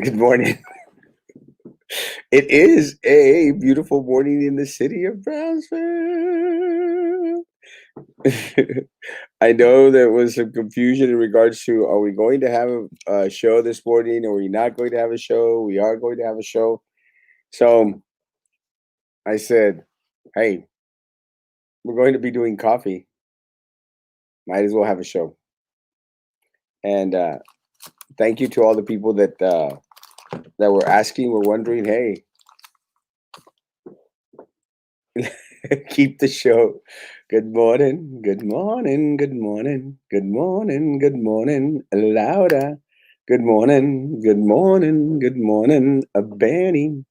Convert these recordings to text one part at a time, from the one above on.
Good morning. It is a beautiful morning in the city of Brownsville. I know there was some confusion in regards to are we going to have a show this morning? Are we not going to have a show? We are going to have a show. So I said, hey, we're going to be doing coffee. Might as well have a show. And thank you to all the people that were asking, were wondering, hey, keep the show. Good morning, good morning, good morning, good morning, good morning, Laura. Good morning, Benny.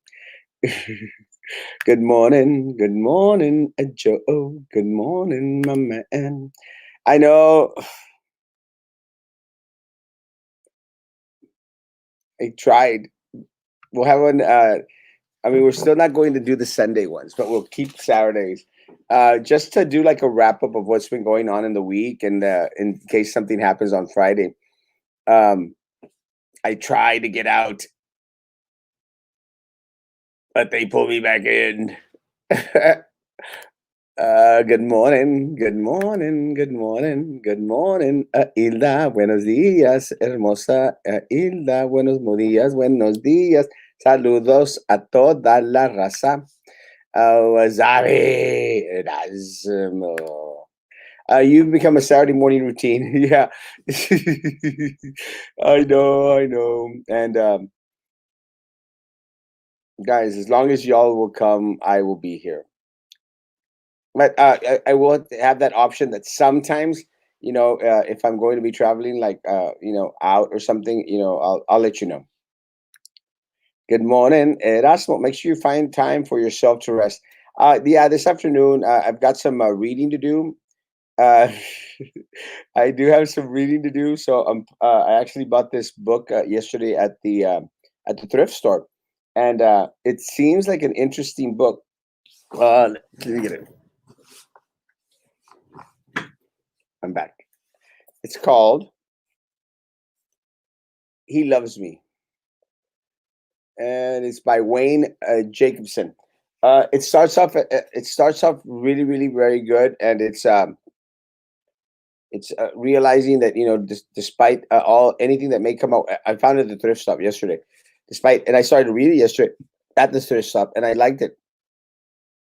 Good morning, Joe. Good morning, my man. I know I tried. We'll have one. I mean, we're still not going to do the Sunday ones, but we'll keep Saturdays. Just to do like a wrap up of what's been going on in the week, and in case something happens on Friday. Um, I tried to get out, but they pulled me back in. Good morning, good morning, good morning, good morning, Hilda. Buenos días, hermosa Hilda. Buenos días. Saludos a toda la raza. Wasabi, Erasmo. You've become a Saturday morning routine. Yeah. I know. And guys, as long as y'all will come, I will be here. But I will have that option that sometimes, if I'm going to be traveling, like out or something, I'll let you know. Good morning, Erasmo. Make sure you find time for yourself to rest. Yeah, this afternoon I've got some reading to do. Uh, I do have some reading to do, so I actually bought this book yesterday at the thrift store, and it seems like an interesting book. Let me get it. I'm back. It's called "He Loves Me," and it's by Wayne Jacobson. It starts off really, really very good, and it's realizing that despite all anything that may come out, I found it at the thrift shop yesterday. And I started to read it yesterday at the thrift shop, and I liked it.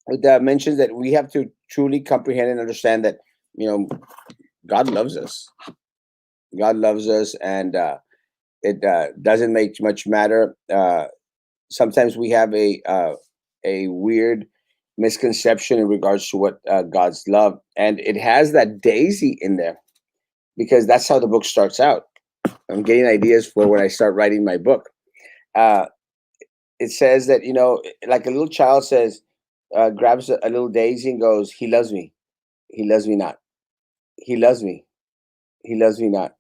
It mentions that we have to truly comprehend and understand that you know God loves us. God loves us, and it doesn't make much matter. Sometimes we have a weird misconception in regards to what God's love, and it has that daisy in there because that's how the book starts out. I'm getting ideas for when I start writing my book. Uh, it says that like a little child says, grabs a little daisy and goes, "He loves me. He loves me not. He loves me. He loves me not."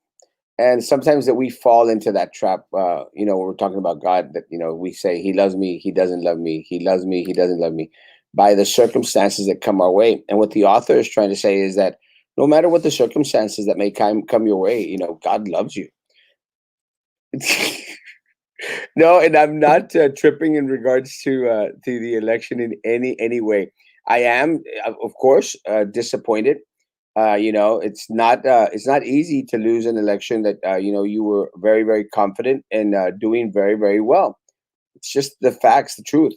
And sometimes that we fall into that trap. When we're talking about God, that we say He loves me, He doesn't love me. He loves me, He doesn't love me, by the circumstances that come our way. And what the author is trying to say is that no matter what the circumstances that may come your way, God loves you. No, and I'm not tripping in regards to the election in any way. I am, of course, disappointed. It's not easy to lose an election that you were very, very confident in doing very, very well. It's just the facts, the truth.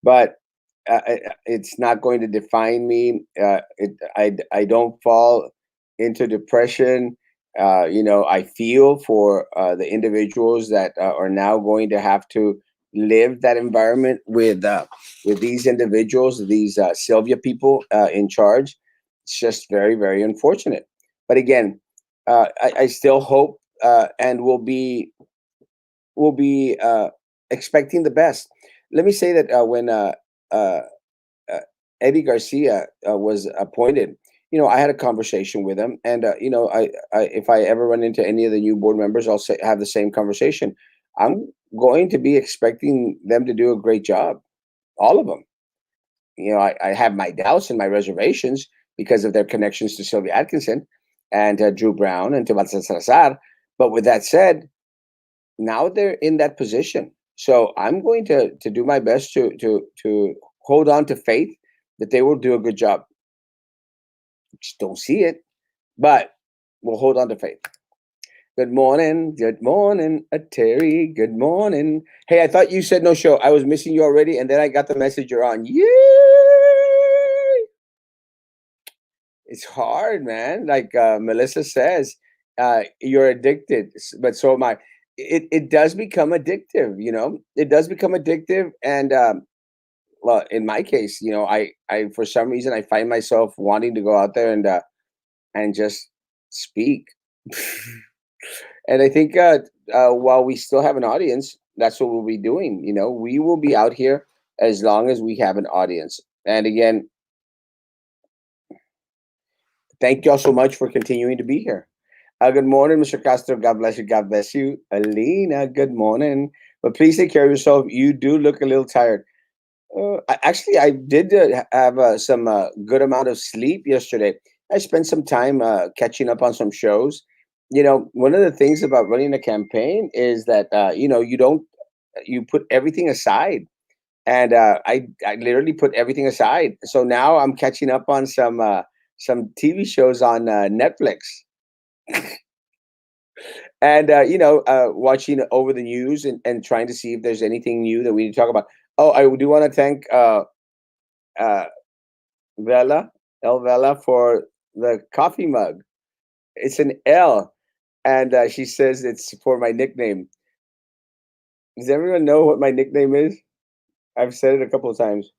But it's not going to define me. I don't fall into depression. I feel for the individuals that are now going to have to live that environment with these individuals, these Sylvia people in charge. It's just very, very unfortunate. But again, I still hope and will be expecting the best. Let me say that when uh, uh, Eddie Garcia was appointed, I had a conversation with him, and if I ever run into any of the new board members, I'll have the same conversation. I'm going to be expecting them to do a great job, all of them. I have my doubts and my reservations because of their connections to Sylvia Atkinson and Drew Brown and to Baltasar Salazar. But with that said, now they're in that position. So I'm going to do my best to hold on to faith that they will do a good job. Just don't see it, but we'll hold on to faith. Good morning, Terry. Good morning. Hey, I thought you said no show. I was missing you already, and then I got the message you're on. Yay! It's hard, man. Like Melissa says, you're addicted, but so am I. It does become addictive, you know. It does become addictive, and well, in my case, you know, I for some reason I find myself wanting to go out there and just speak. And I think while we still have an audience, that's what we'll be doing. You know, we will be out here as long as we have an audience. And again, thank you all so much for continuing to be here. Good morning, Mr. Castro. God bless you. God bless you. Alina, good morning. But please take care of yourself. You do look a little tired. Actually, I did have some good amount of sleep yesterday. I spent some time catching up on some shows. You know, one of the things about running a campaign is that you know, you put everything aside, and I literally put everything aside. So now I'm catching up on some TV shows on Netflix, and you know, watching over the news and trying to see if there's anything new that we need to talk about. Oh, I do want to thank uh, Vela, El Vela, for the coffee mug. It's an L, and she says it's for my nickname. Does everyone know what my nickname is? I've said it a couple of times.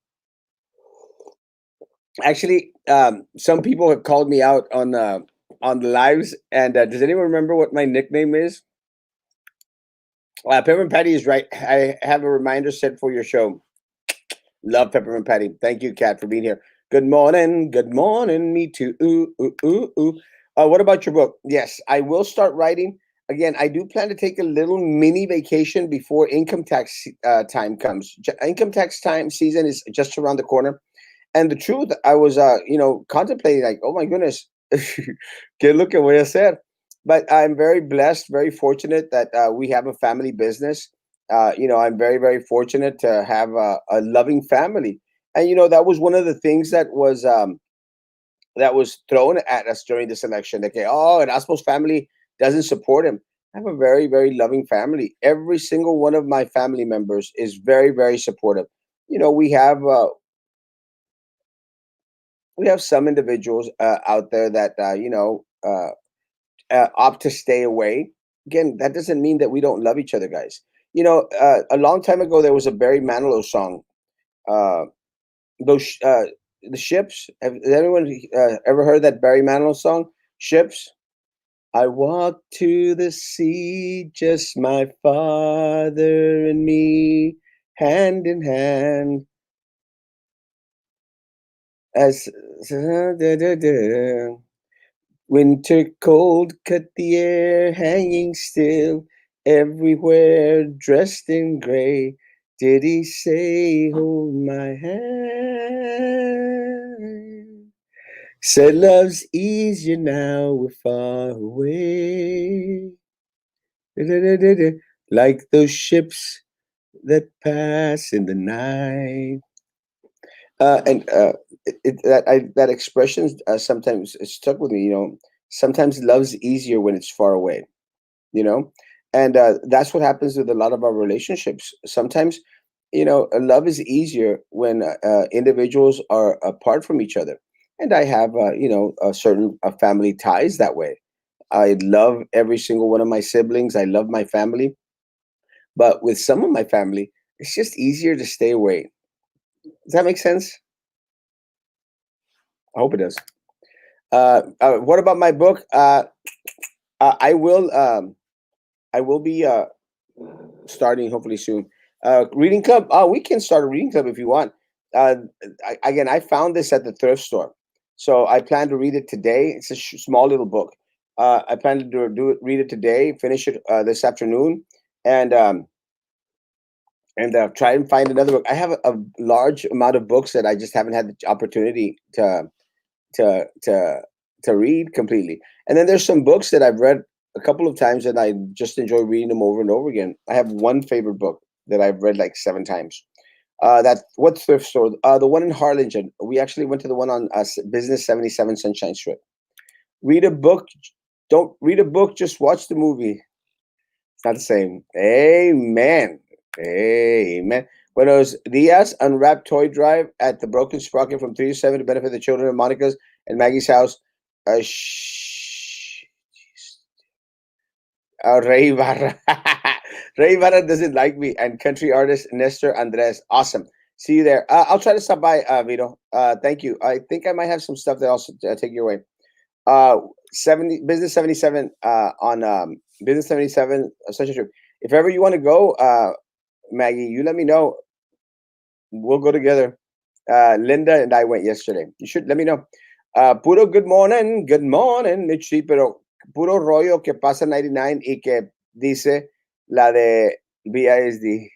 Actually, some people have called me out on the lives. And does anyone remember what my nickname is? Peppermint Patty is right. I have a reminder set for your show. Love Peppermint Patty. Thank you, Kat, for being here. Good morning. Good morning. Me too. Ooh, ooh, ooh, ooh. What about your book? Yes, I will start writing. Again, I do plan to take a little mini vacation before income tax time comes. Income tax time season is just around the corner. And the truth, I was, you know, contemplating like, oh my goodness, que lo que voy a hacer. But I'm very blessed, very fortunate that we have a family business. You know, I'm very, very fortunate to have a loving family. And you know, that was one of the things that was thrown at us during this election. Okay, oh, Erasmo's family doesn't support him. I have a very, very loving family. Every single one of my family members is very, very supportive. You know, we have some individuals out there that opt to stay away. Again, that doesn't mean that we don't love each other, guys. You know, a long time ago there was a Barry Manilow song. Uh, those the ships. Has anyone ever heard that Barry Manilow song? Ships. I walk to the sea, just my father and me, hand in hand. As winter cold cut the air, hanging still, everywhere dressed in gray. Did he say, hold my hand? Said love's easier now we're far away. Da-da-da-da-da. Like those ships that pass in the night. And that expression sometimes it stuck with me. You know, sometimes love's easier when it's far away. You know, and that's what happens with a lot of our relationships. Sometimes, you know, love is easier when individuals are apart from each other. And I have, you know, a certain family ties that way. I love every single one of my siblings. I love my family, but with some of my family, it's just easier to stay away. Does that make sense? I hope it does. What about my book? Uh, I will. Um, I will be starting hopefully soon. Reading club. Oh, we can start a reading club if you want. Uh, Again, I found this at the thrift store, so I plan to read it today. It's a small little book. I plan to read it today, finish it this afternoon, and try and find another book. I have a large amount of books that I just haven't had the opportunity to to to read completely. And then there's some books that I've read a couple of times, and I just enjoy reading them over and over again. I have one favorite book that I've read like 7 times. That what thrift store? The one in Harlingen. We actually went to the one on Business 77 Sunshine Strip. Read a book. Don't read a book. Just watch the movie. It's not the same. Amen. Amen. Buenos dias. Unwrapped toy drive at the Broken Sprocket from 3 to 7 to benefit the children of Monica's and Maggie's house. Ray Barra. Ray Barra doesn't like me. And country artist Nestor Andres. Awesome. See you there. I'll try to stop by, Vito. Thank you. I think I might have some stuff that I'll take your way. 70 Business 77 on Business 77 Sunshine Trip. If ever you want to go, Maggie, you let me know. We'll go together. Linda and I went yesterday. You should let me know. Puro good morning, Mitchie, pero puro rollo que pasa 99 y que dice la de BISD.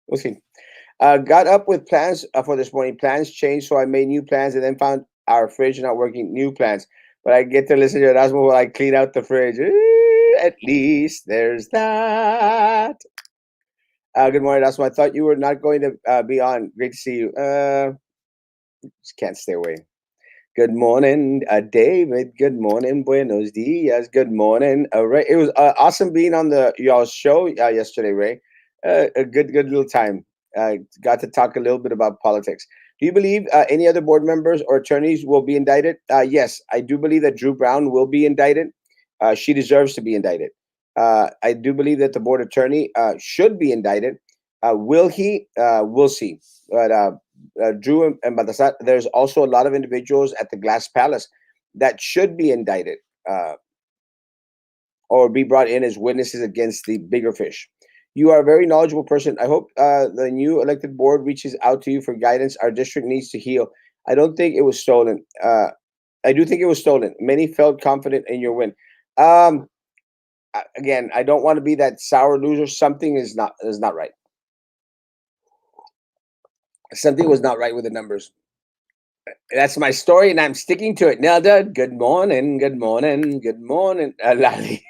We'll see. Got up with plans for this morning. Plans changed, so I made new plans and then found our fridge not working. New plans. But I get to listen to Erasmo while I clean out the fridge. At least there's that. Good morning, Erasmo. I thought you were not going to be on. Great to see you. Just can't stay away. Good morning, David. Good morning, buenos dias. Good morning, Ray. It was awesome being on y'all's show yesterday, Ray. A good little time. Got to talk a little bit about politics. Do you believe any other board members or attorneys will be indicted? Yes, I do believe that Drew Brown will be indicted. She deserves to be indicted. I do believe that the board attorney should be indicted. Will he? We'll see. But Drew and Baltasar, there's also a lot of individuals at the Glass Palace that should be indicted or be brought in as witnesses against the bigger fish. You are a very knowledgeable person. I hope the new elected board reaches out to you for guidance. Our district needs to heal. I don't think it was stolen. I do think it was stolen. Many felt confident in your win. Again, I don't want to be that sour loser. Something is not right. Something was not right with the numbers. That's my story, and I'm sticking to it. Nelda, good morning, good morning, good morning, Lali.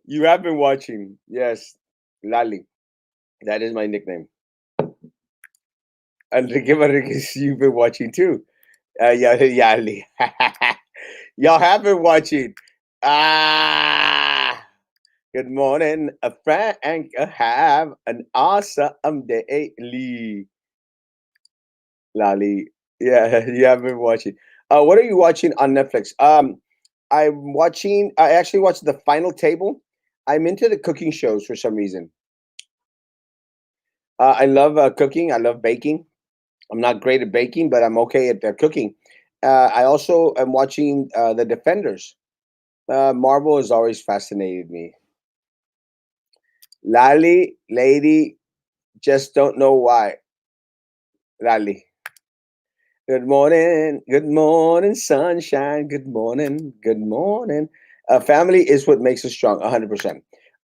You have been watching, yes, Lali. That is my nickname. Enrique Marquez, you've been watching too. Yali. Y'all have been watching. Ah. Good morning, Frank. Have an awesome day, Lee. Lali. Yeah, you have been watching. What are you watching on Netflix? I'm watching. I actually watched The Final Table. I'm into the cooking shows for some reason. I love cooking. I love baking. I'm not great at baking, but I'm okay at cooking. I also am watching The Defenders. Marvel has always fascinated me. Lali, lady, just don't know why. Lali. Good morning, sunshine. Good morning, good morning. Family is what makes us strong, 100%.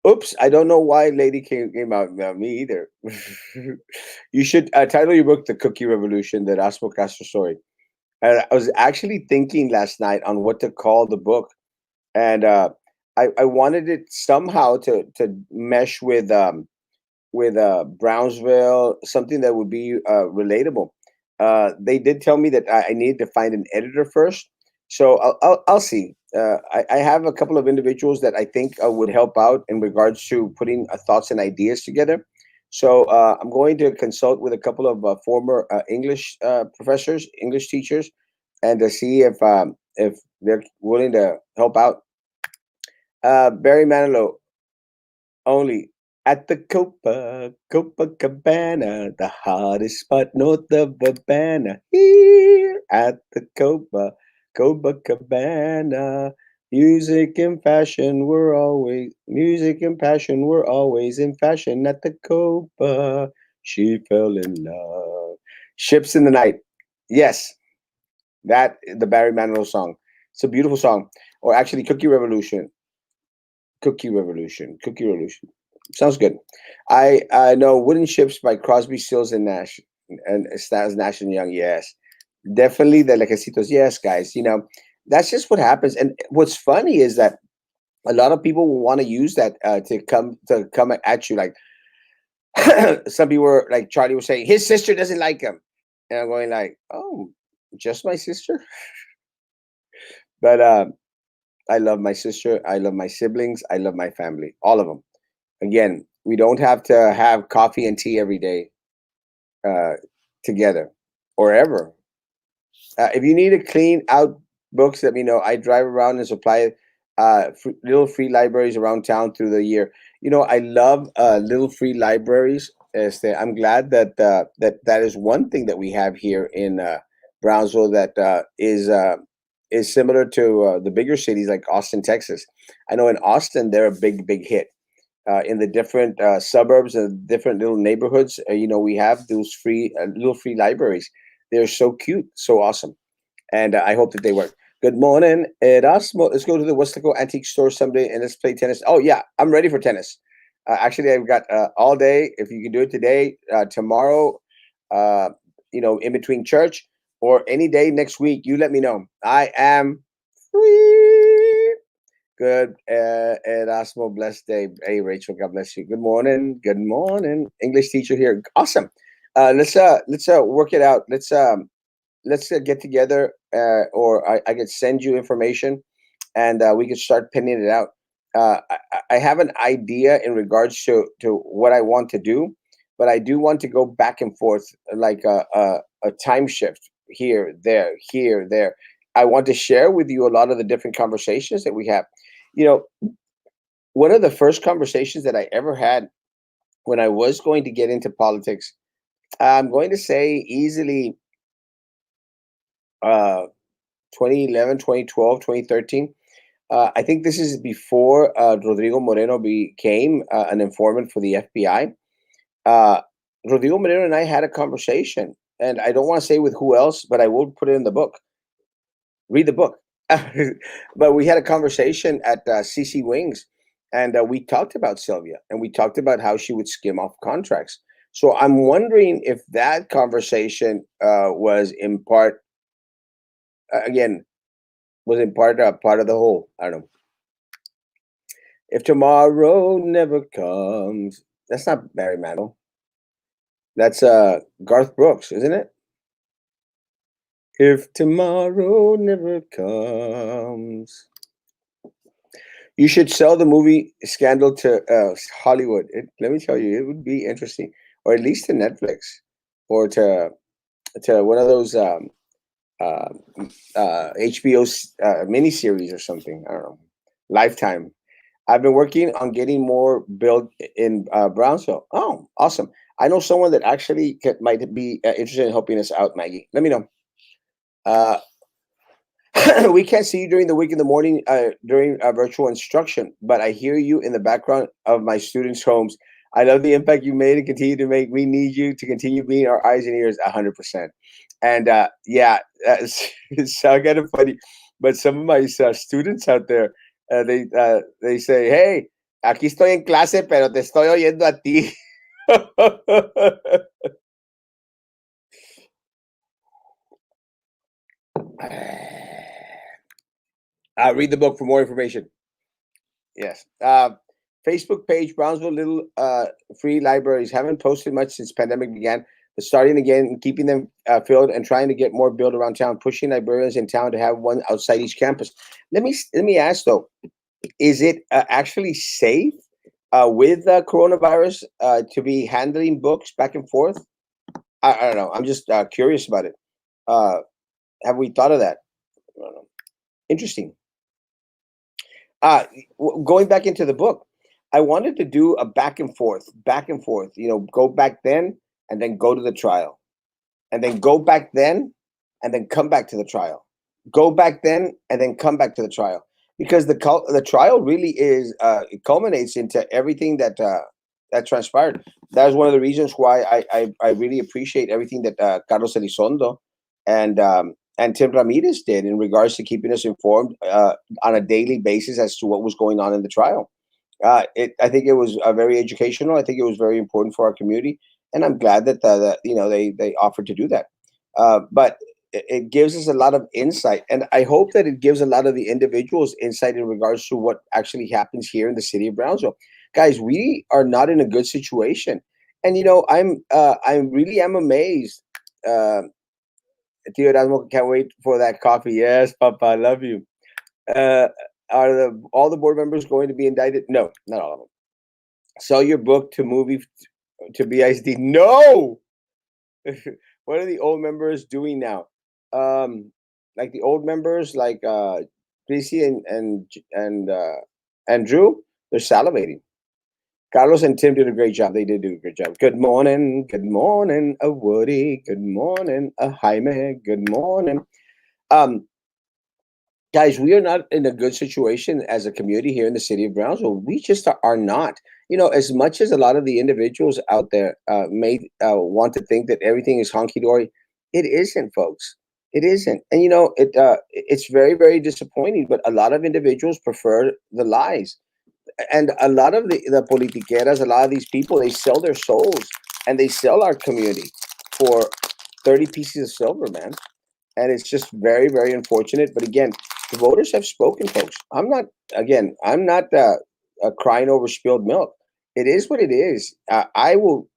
Oops, I don't know why lady came out. Me either. You should title your book The Cookie Revolution, the Erasmo Castro story. I was actually thinking last night on what to call the book, and I wanted it somehow to mesh with Brownsville, something that would be relatable. They did tell me that I needed to find an editor first, so I'll see. I have a couple of individuals that I think would help out in regards to putting thoughts and ideas together. So I'm going to consult with a couple of former English professors, English teachers, and to see if they're willing to help out. Barry Manilow only at the Copacabana, the hottest spot north of Havana. Here at the Copacabana, music and passion were always in fashion at the Copa. She fell in love. Ships in the Night. Yes, that the Barry Manilow song. It's a beautiful song. Or actually, Cookie Revolution. Cookie Revolution. Cookie Revolution. Sounds good. I know Wooden Ships by Crosby, Stills and Nash and Stas Nash and Young. Yes, Definitely the lejecitos. Yes, guys. That's just what happens. And what's funny is that a lot of people will want to use that to come at you. Like some people were like Charlie was saying, his sister doesn't like him, and I'm going like, oh, just my sister. But I love my sister. I love my siblings. I love my family, all of them. Again, we don't have to have coffee and tea every day uh, together or ever. If you need to clean out books, let me know. I drive around and supply little free libraries around town through the year. I love little free libraries. I'm glad that is one thing that we have here in Brownsville that is similar to the bigger cities like Austin, Texas. I know in Austin they're a big hit. In the different suburbs and different little neighborhoods, we have those free little free libraries. They're so cute, so awesome, and I hope that they work. Good morning, Erasmo. Let's go to the Westlaco Antique Store someday and let's play tennis. Oh yeah, I'm ready for tennis. Actually, I've got all day. If you can do it today, tomorrow, uh, in between church or any day next week, you let me know. I am free. Good, Erasmo. Blessed day. Hey, Rachel. God bless you. Good morning. Good morning. English teacher here. Awesome. Let's work it out. Let's get together, or I could send you information, and we could start pinning it out. I have an idea in regards to what I want to do, but I do want to go back and forth like a time shift here, there. I want to share with you a lot of the different conversations that we have. You know, one of the first conversations that I ever had when I was going to get into politics, I'm going to say easily uh, 2011, 2012, 2013. I think this is before Rodrigo Moreno became an informant for the FBI. Uh, Rodrigo Moreno and I had a conversation, and I don't want to say with who else, but I will put it in the book. Read the book. But we had a conversation at CC Wings, and we talked about Sylvia, and we talked about how she would skim off contracts. So I'm wondering if that conversation was in part, again, was in part of the whole. I don't know. If tomorrow never comes, that's not Barry Manilow. That's Garth Brooks, isn't it? If tomorrow never comes, you should sell the movie Scandal to Hollywood. Let me tell you, it would be interesting, or at least to Netflix, or to one of those uh, HBO's miniseries or something. I don't know, Lifetime. I've been working on getting more built in Brownsville. Oh, awesome. I know someone that actually might be interested in helping us out, Maggie. Let me know. Uh, we can't see you during the week in the morning during virtual instruction, but I hear you in the background of my students' homes. I love the impact you made and continue to make. We need you to continue being our eyes and ears 100%. And yeah, it's kind of funny, but some of my students out there, they say, "Hey, aquí estoy en clase, pero te estoy oyendo a ti." Read the book for more information. Yes. Facebook page, Brownsville Little Free Libraries. Haven't posted much since pandemic began, but starting again and keeping them filled and trying to get more built around town, pushing librarians in town to have one outside each campus. Let me ask though, is it actually safe with coronavirus to be handling books back and forth? I don't know. I'm just curious about it. Uh, have we thought of that? I don't know. Interesting. uh Going back into the book, I wanted to do a back and forth, go back then and then go to the trial, and then go back then and then come back to the trial, go back then and then come back to the trial, because the trial really is it culminates into everything that transpired. That was one of the reasons why I really appreciate everything that Carlos Elizondo and Tim Ramirez did in regards to keeping us informed on a daily basis as to what was going on in the trial. I think it was very educational. I think it was very important for our community, and I'm glad that they offered to do that. But it gives us a lot of insight, and I hope that it gives a lot of the individuals insight in regards to what actually happens here in the city of Brownsville. Guys, we are not in a good situation, and I really am amazed. Uh, Tio Erasmo, can't wait for that coffee. Yes, Papa, I love you. Uh, are all the board members going to be indicted? No, not all of them. Sell your book to movie to BISD? No. What are the old members doing now? Like the old members, like Tracy and Drew, they're salivating. Carlos and Tim did a great job. They did do a great job. Good morning, a Woody. Good morning, a Jaime. Good morning. Um, Guys, we are not in a good situation as a community here in the city of Brownsville. We just are not. As much as a lot of the individuals out there may want to think that everything is honky dory, it isn't, folks. It isn't. And it's very, very disappointing. But a lot of individuals prefer the lies, and a lot of the politiqueras, a lot of these people, they sell their souls and they sell our community for 30 pieces of silver, man. And it's just very, very unfortunate. But again, the voters have spoken, folks. I'm not crying over spilled milk. It is what it is. I will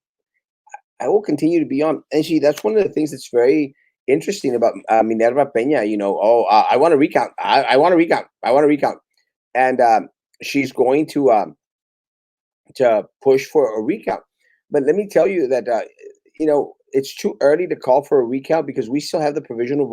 continue to be on. And see, that's one of the things that's very interesting about Minerva Peña. I want to recount. I want to recount. I want to recount. And she's going to push for a recount. But let me tell you that it's too early to call for a recount because we still have the provisional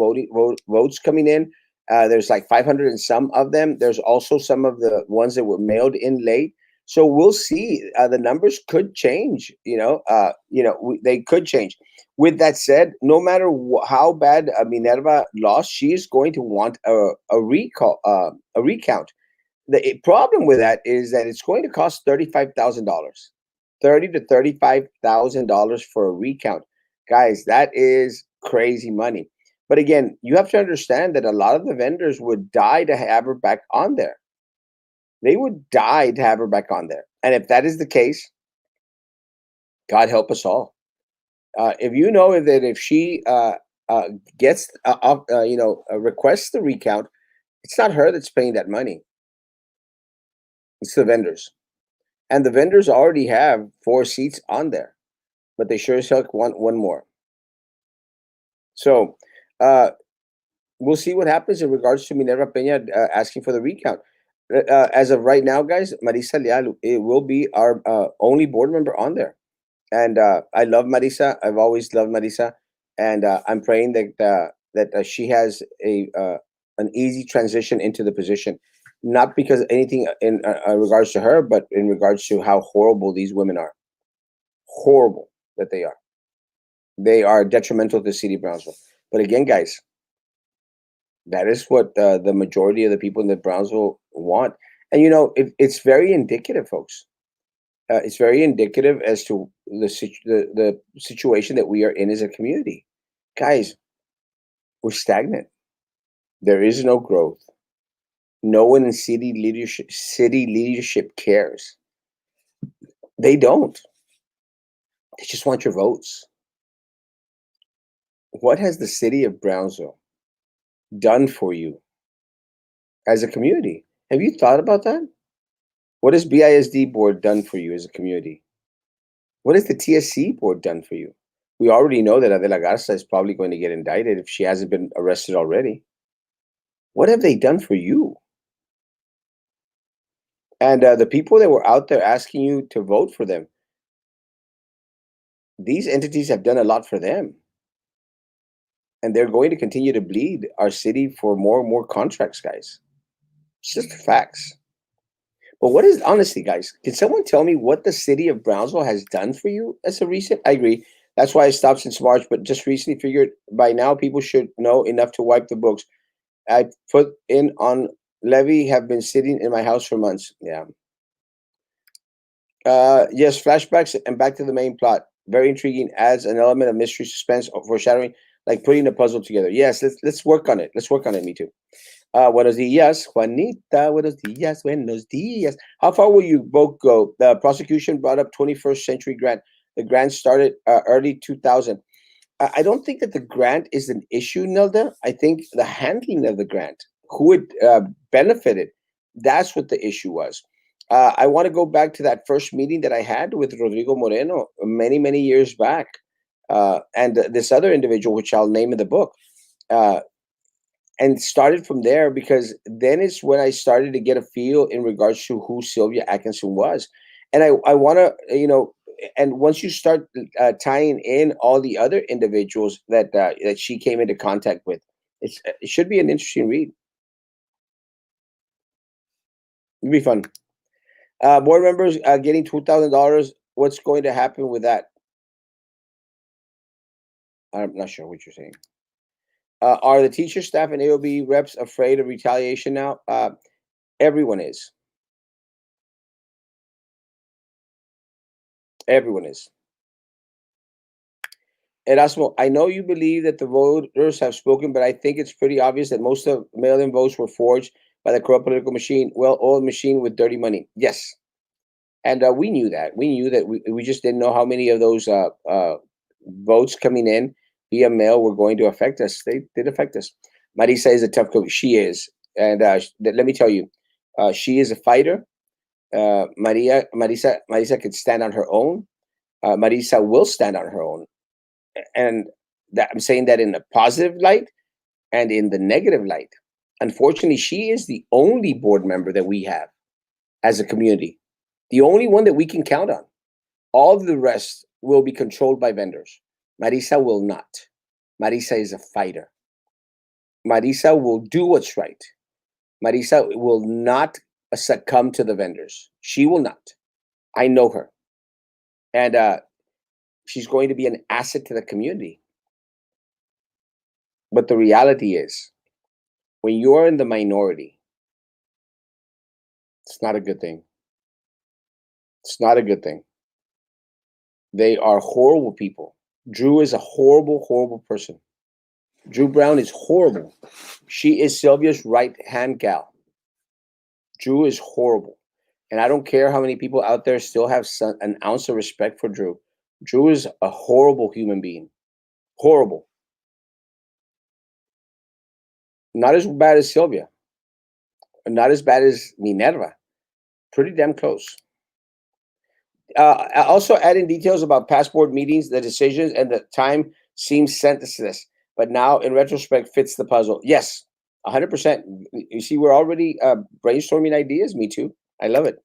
votes coming in. There's like 500 and some of them. There's also some of the ones that were mailed in late. So we'll see. The numbers could change. They could change. With that said, no matter how bad Minerva lost, she is going to want a recount. The problem with that is that it's going to cost $35,000, $30,000 to $35,000 for a recount, guys. That is crazy money. But again, you have to understand that a lot of the vendors would die to have her back on there. They would die to have her back on there, and if that is the case, God help us all. If you know that if she gets requests the recount, it's not her that's paying that money. It's the vendors. And the vendors already have 4 seats on there, but they sure as hell want one more. So we'll see what happens in regards to Minerva Peña asking for the recount. As of right now, guys, Marisa Leal, it will be our only board member on there. And I love Marisa. I've always loved Marisa. And I'm praying that she has an easy transition into the position. Not because anything in regards to her, but in regards to how horrible these women are. Horrible that they are. They are detrimental to the city of Brownsville. But again, guys, that is what the majority of the people in the Brownsville want. And it's very indicative, folks. It's very indicative as to the situation that we are in as a community. Guys, we're stagnant. There is no growth. No one in city leadership cares. They don't. They just want your votes. What has the city of Brownsville done for you as a community? Have you thought about that? What has BISD board done for you as a community? What has the TSC board done for you? We already know that Adela Garza is probably going to get indicted if she hasn't been arrested already. What have they done for you? And the people that were out there asking you to vote for them, these entities have done a lot for them. And they're going to continue to bleed our city for more and more contracts, guys. It's just the facts. But what is, honestly, guys, can someone tell me what the city of Brownsville has done for you as a recent? I agree. That's why I stopped since March, but just recently figured by now people should know enough to wipe the books. I put in on levy, have been sitting in my house for months. Yeah. Yes, flashbacks and back to the main plot. Very intriguing. Adds an element of mystery, suspense, or foreshadowing, like putting a puzzle together. Yes, let's work on it. Let's work on it. Me too. Buenos dias, Juanita. Buenos dias. Buenos dias. How far will you both go? The prosecution brought up 21st century grant. The grant started early 2000. I don't think that the grant is an issue, Nilda. I think the handling of the grant, who it benefited, that's what the issue was. I want to go back to that first meeting that I had with Rodrigo Moreno many, many years back, and this other individual, which I'll name in the book. Uh, and started from there because then it's when I started to get a feel in regards to who Sylvia Atkinson was. And I want to, and once you start tying in all the other individuals that she came into contact with, it should be an interesting read. It'll be fun. Board members getting $2,000. What's going to happen with that? I'm not sure what you're saying. Are the teacher staff and AOB reps afraid of retaliation now? Everyone is. Everyone is. Erasmo, I know you believe that the voters have spoken, but I think it's pretty obvious that most of mail-in votes were forged by the corrupt political machine, well-oiled machine with dirty money. Yes, and we knew that. We knew that. We just didn't know how many of those votes coming in via mail were going to affect us. They did affect us. Marisa is a tough coach. She is, and let me tell you, she is a fighter. Marisa can stand on her own. Marisa will stand on her own, and that I'm saying that in a positive light and in the negative light. Unfortunately, she is the only board member that we have as a community, the only one that we can count on. All of the rest will be controlled by vendors. Marisa will not. Marisa is a fighter. Marisa will do what's right. Marisa will not succumb to the vendors. She will not. I know her. And she's going to be an asset to the community. But the reality is, when you're in the minority, it's not a good thing. It's not a good thing. They are horrible people. Drew is a horrible, horrible person. Drew Brown is horrible. She is Sylvia's right hand gal. Drew is horrible. And I don't care how many people out there still have an ounce of respect for Drew. Drew is a horrible human being. Horrible. Not as bad as Sylvia. Not as bad as Minerva. Pretty damn close. Also adding details about passport meetings, the decisions, and the time seems senseless, but now in retrospect fits the puzzle. Yes, 100%. You see, we're already brainstorming ideas. Me too. I love it.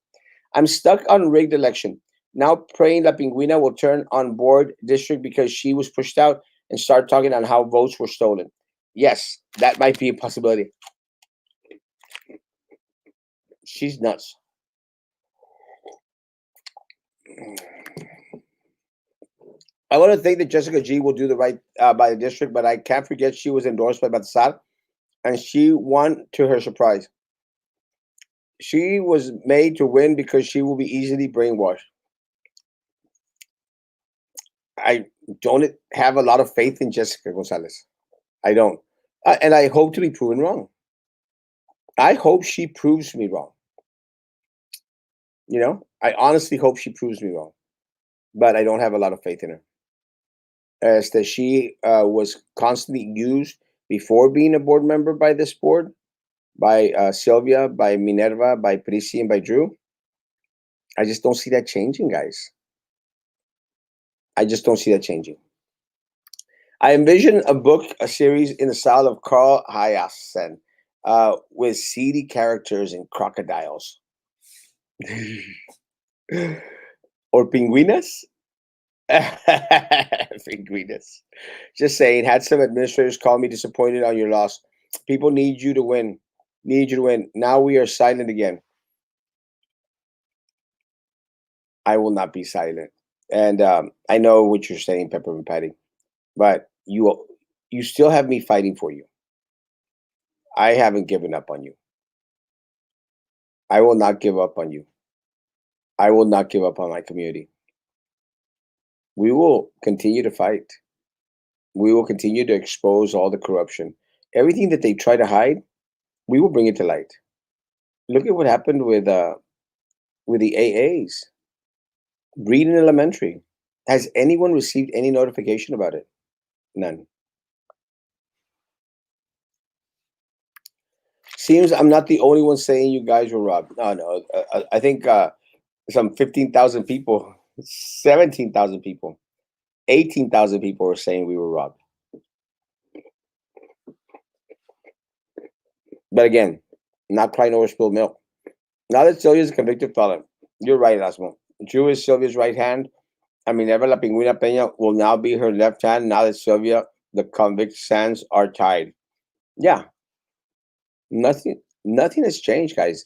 I'm stuck on rigged election. Now praying La Pingüina will turn on board district because she was pushed out and start talking on how votes were stolen. Yes, that might be a possibility. She's nuts. I want to think that Jessica G will do the right by the district, but I can't forget she was endorsed by Batsar, and she won to her surprise. She was made to win because she will be easily brainwashed. I don't have a lot of faith in Jessica Gonzalez. I don't. And I hope to be proven wrong. I hope she proves me wrong. I honestly hope she proves me wrong, but I don't have a lot of faith in her. As that she was constantly used before being a board member by this board, by Sylvia, by Minerva, by Prissy, and by Drew. I just don't see that changing, guys. I just don't see that changing. I envision a series in the style of Carl Hyacin, with seedy characters and crocodiles. Or penguinas? Penguinas. Just saying, had some administrators call me disappointed on your loss. People need you to win. Need you to win. Now we are silent again. I will not be silent. And I know what you're saying, Peppermint Patty, but you still have me fighting for you. I haven't given up on you. I will not give up on you. I will not give up on my community. We will continue to fight. We will continue to expose all the corruption. Everything that they try to hide, we will bring it to light. Look at what happened with the AAs. Breeden Elementary. Has anyone received any notification about it? None. Seems I'm not the only one saying you guys were robbed. No, no. I think some 15,000 people, 17,000 people, 18,000 people were saying we were robbed. But again, not crying over spilled milk. Now that Sylvia's a convicted felon, you're right, Erasmo. Drew is Sylvia's right hand. I mean, Eva La Pingüina Peña will now be her left hand now that Sylvia, the convict, sands are tied. Yeah, nothing has changed, guys.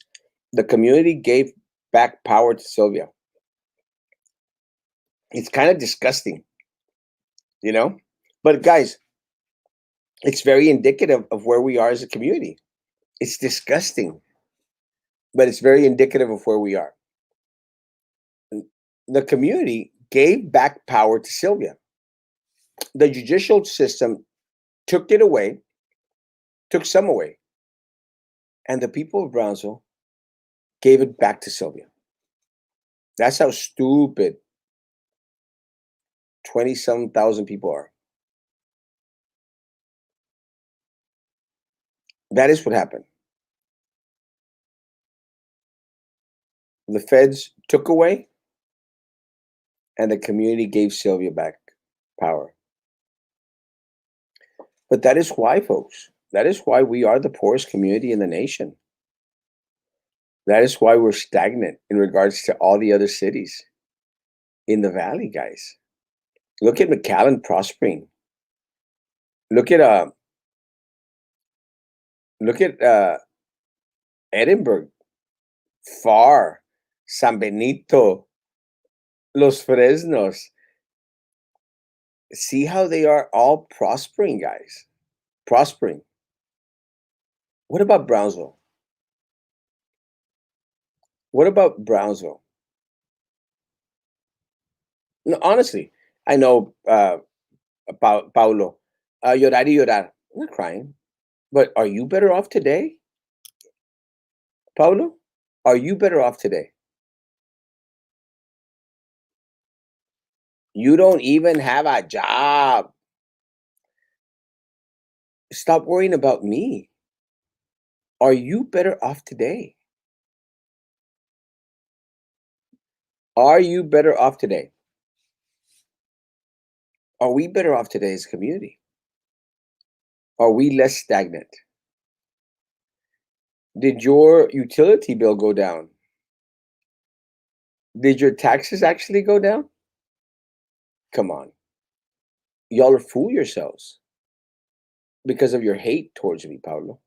The community gave back power to Sylvia. It's kind of disgusting, you know? But guys, it's very indicative of where we are as a community. It's disgusting, but it's very indicative of where we are. The community gave back power to Sylvia. The judicial system took it away, took some away, and the people of Brownsville gave it back to Sylvia. That's how stupid 20-some thousand people are. That is what happened. The feds took away, and the community gave Sylvia back power. But that is why, folks, that is why we are the poorest community in the nation. That is why we're stagnant in regards to all the other cities in the valley, guys. Look at McAllen prospering. Look at Edinburgh, Far, San Benito, Los Fresnos. See how they are all prospering, guys. Prospering. What about Brownsville? What about Brownsville? No, honestly, I know Paulo. Llorar y llorar. I'm not crying. But are you better off today? Paulo? Are you better off today? You don't even have a job. Stop worrying about me. Are you better off today? Are you better off today? Are we better off today as a community? Are we less stagnant? Did your utility bill go down? Did your taxes actually go down? Come on. Y'all are fooling yourselves because of your hate towards me, Paulo.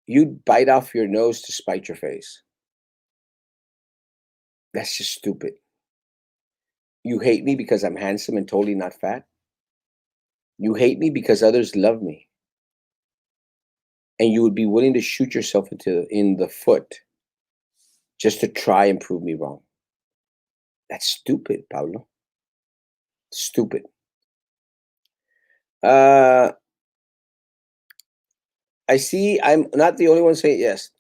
You'd bite off your nose to spite your face. That's just stupid. You hate me because I'm handsome and totally not fat. You hate me because others love me. And you would be willing to shoot yourself in the foot just to try and prove me wrong. That's stupid, Pablo. Stupid. I see I'm not the only one saying yes.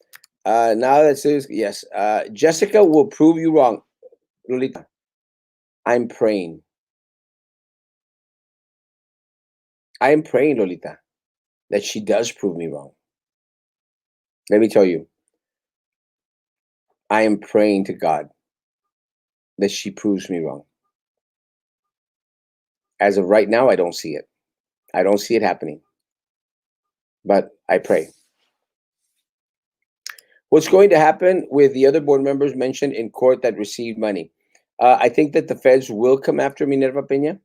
Now that says yes. Jessica will prove you wrong, Lolita. I'm praying. I am praying, Lolita, that she does prove me wrong. Let me tell you, I am praying to God that she proves me wrong. As of right now, I don't see it. I don't see it happening. But I pray. What's going to happen with the other board members mentioned in court that received money? I think that the feds will come after Minerva Peña.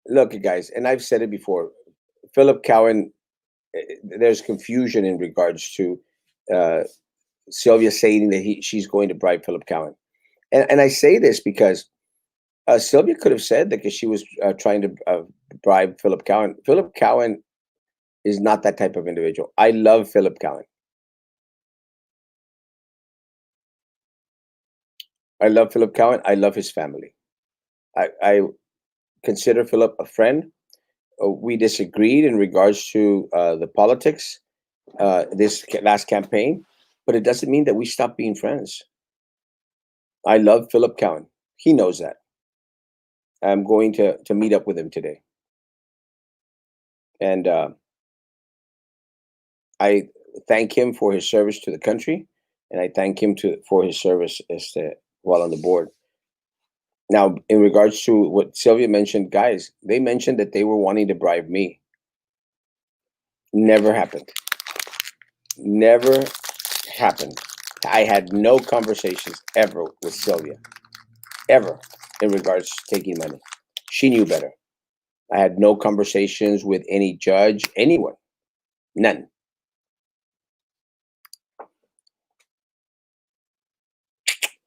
Look, guys, and I've said it before, Philip Cowan, there's confusion in regards to Sylvia saying that she's going to bribe Philip Cowan. And I say this because Sylvia could have said that because she was trying to bribe Philip Cowan. Philip Cowan is not that type of individual. I love Philip Cowan. I love Philip Cowan. I love his family. I consider Philip a friend. We disagreed in regards to the politics this last campaign, but it doesn't mean that we stop being friends. I love Philip Cowan. He knows that. I'm going to meet up with him today, and I thank him for his service to the country, and I thank him for his service while on the board. Now, in regards to what Sylvia mentioned, guys, they mentioned that they were wanting to bribe me. Never happened. Never happened. I had no conversations ever with Sylvia, ever, in regards to taking money. She knew better. I had no conversations with any judge, anyone, none.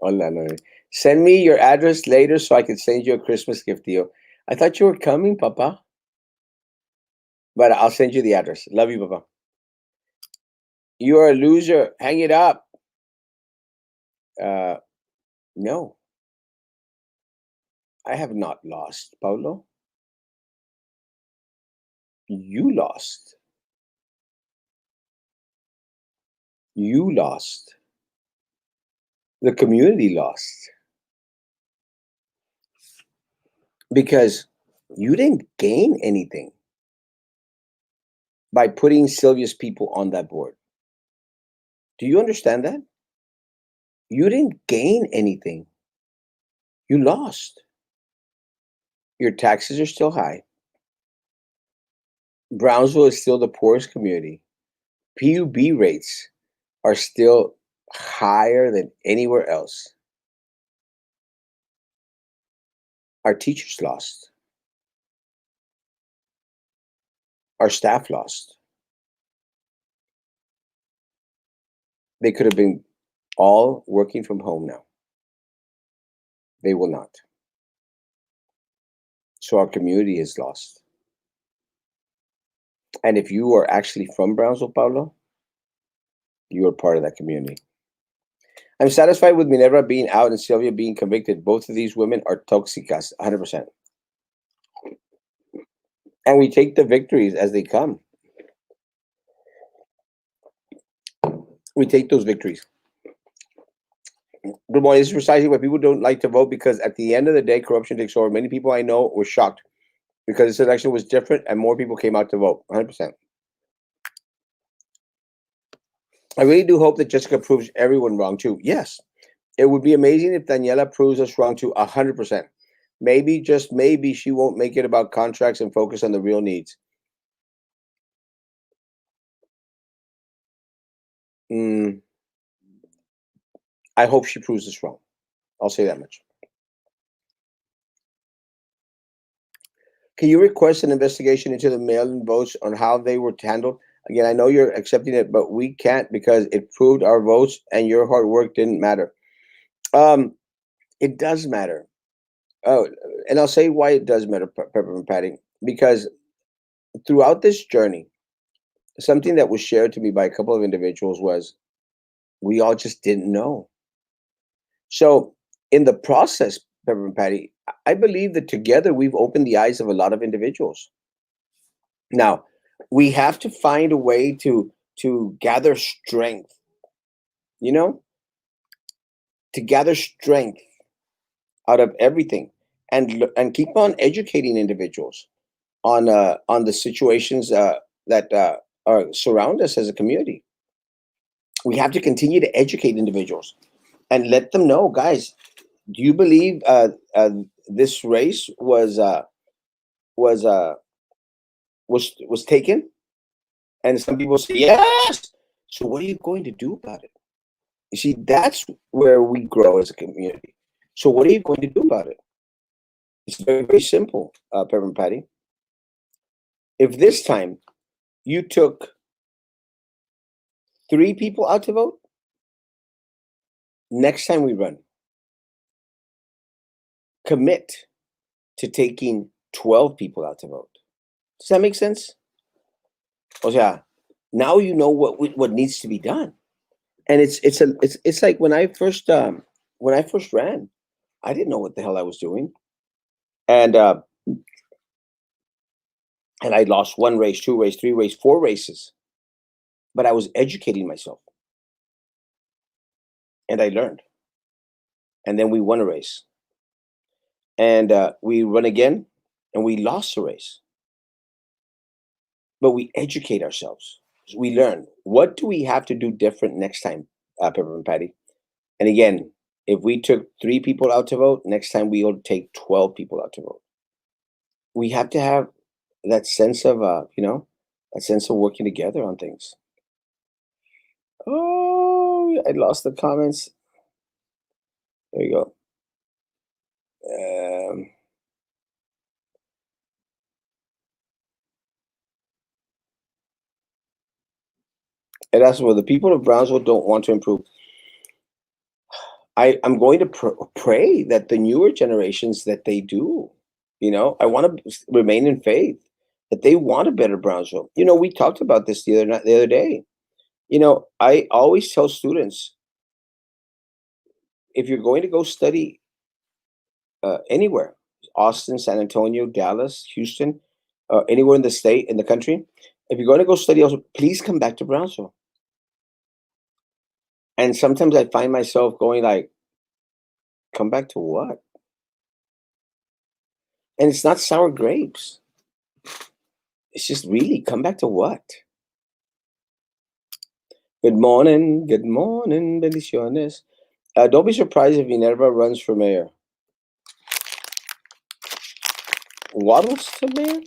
Hola, no. Send me your address later so I can send you a Christmas gift, Theo. I thought you were coming, Papa. But I'll send you the address. Love you, Papa. You are a loser. Hang it up. Uh, no, I have not lost, Paulo. You lost. You lost. The community lost because you didn't gain anything by putting Sylvia's people on that board. Do you understand that? You didn't gain anything. You lost. Your taxes are still high. Brownsville is still the poorest community. PUB rates are still higher than anywhere else. Our teachers lost. Our staff lost. They could have been all working from home now. They will not. So our community is lost. And if you are actually from Brownsville, Paulo, you are part of that community. I'm satisfied with Minerva being out and Sylvia being convicted. Both of these women are toxicas, 100%. And we take the victories as they come. We take those victories. Good morning. This is precisely why people don't like to vote, because at the end of the day, corruption takes over. Many people I know were shocked because this election was different and more people came out to vote. 100%. I really do hope that Jessica proves everyone wrong too. Yes, it would be amazing if Daniela proves us wrong too, 100%. Maybe, just maybe, she won't make it about contracts and focus on the real needs. Mm, I hope she proves us wrong. I'll say that much. Can you request an investigation into the mail-in votes on how they were handled? Again, I know you're accepting it, but we can't because it proved our votes and your hard work didn't matter. It does matter. Oh, and I'll say why it does matter, Peppermint Patty. Because throughout this journey, something that was shared to me by a couple of individuals was we all just didn't know. So in the process, Peppermint Patty, I believe that together we've opened the eyes of a lot of individuals. Now, we have to find a way to gather strength, you know, to gather strength out of everything, and keep on educating individuals on the situations that are surround us as a community. We have to continue to educate individuals and let them know, guys. Do you believe this race was uh, was taken? And some people say yes. So what are you going to do about it? You see, that's where we grow as a community. So what are you going to do about it? It's very, very simple, Peppermint Patty. If this time you took 3 people out to vote, next time we run, commit to taking 12 people out to vote. Does that make sense? O sea, now you know what needs to be done. And it's like when I first ran, I didn't know what the hell I was doing. And I lost 1 race, 2 race, 3 race, 4 races. But I was educating myself. And I learned. And then we won a race. and we run again, and we lost the race. But we educate ourselves. We learn what do we have to do different next time, Pepper and Patty. And again, if we took 3 people out to vote, next time we will take 12 people out to vote. We have to have that sense of, that sense of working together on things. Oh, I lost the comments. There you go. Um, Erasmo, the people of Brownsville don't want to improve. I'm going to pray that the newer generations that they do. I want to remain in faith that they want a better Brownsville. We talked about this the other day. I always tell students, if you're going to go study anywhere, Austin, San Antonio, Dallas, Houston, anywhere in the state, in the country, if you're going to go study also, please come back to Brownsville. And sometimes I find myself going like, come back to what? And it's not sour grapes. It's just really come back to what? Good morning, bendiciones. Don't be surprised if Minerva runs for mayor. Waddles to mayor?